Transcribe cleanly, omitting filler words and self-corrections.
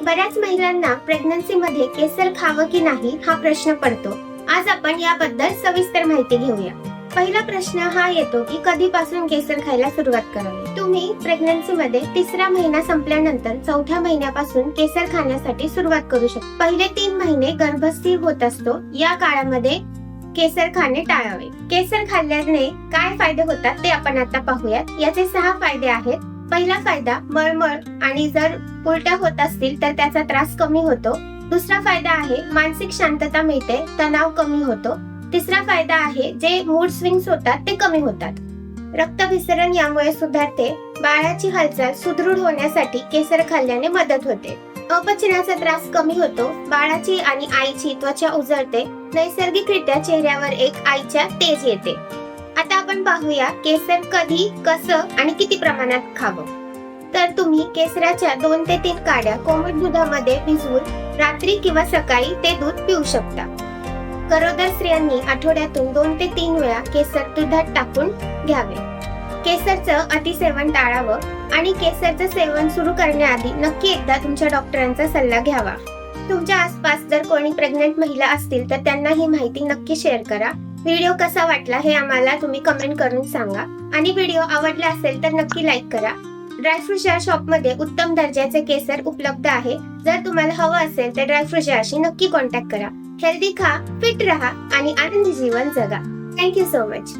बऱ्याच महिलांना प्रेग्नन्सी मध्ये केसर खावं की नाही हा प्रश्न पडतो. आज आपण याबद्दल सविस्तर माहिती घेऊया. पहिला प्रश्न हा येतो की कधीपासून केसर खायला सुरुवात करावी. तुम्ही प्रेग्नन्सी मध्ये तिसरा महिना संपल्यानंतर चौथ्या महिन्यापासून केसर खाण्यासाठी सुरुवात करू शकता. पहिले 3 महिने गर्भस्थिर होत असतो, या काळामध्ये केसर खाणे टाळावे. केसर खाल्ल्याने काय फायदे होतात ते आपण आता पाहूयात. याचे 6 फायदे आहेत. पहिला फायदा, मळमळ आणि जर उलट्या होत असतील तर त्याचा त्रास कमी होतो. दुसरा फायदा आहे मानसिक शांतता मिळते, तणाव कमी होतो. तिसरा फायदा आहे जे मूड स्विंग्स होतात ते कमी होतात. रक्तभिसरण यामुळे सुधारते. बाळाची हालचाल सुदृढ होण्यासाठी केसर खाल्ल्याने मदत होते. अपचनाचा त्रास कमी होतो. बाळाची आणि आईची त्वचा उजळते. नैसर्गिकरित्या चेहऱ्यावर एक आईच्या तेज येते. आता आपण पाहूया केसर कधी, कसं आणि किती प्रमाणात खावं. तर तुम्ही केसराच्या 2 ते 3 काड्या कोमट दुधामध्ये भिजवून रात्री किंवा सकाळी ते दूध पिऊ शकता. गरोदर स्त्रियांनी आठवड्यातून 2 ते 3 वेळा केसर दुधात टाकून घ्यावे. केसरचं अतिसेवन टाळावं आणि केसरचं सेवन सुरू करण्याआधी नक्की एकदा तुमच्या डॉक्टरांचा सल्ला घ्यावा. तुमच्या आसपास जर कोणी प्रेग्नंट महिला असतील तर त्यांना ही माहिती नक्की शेअर करा. व्हिडिओ कसा वाटला हे आम्हाला तुम्ही कमेंट करून सांगा आणि व्हिडिओ आवडला असेल तर नक्की लाईक करा. ड्रायफ्रूट जार शॉप मध्ये उत्तम दर्जाचे केसर उपलब्ध आहे. जर तुम्हाला हवं असेल तर ड्रायफ्रूट जारशी नक्की कॉन्टॅक्ट करा. हेल्दी खा, फिट रहा आणि आनंदी जीवन जगा. Thank you so much.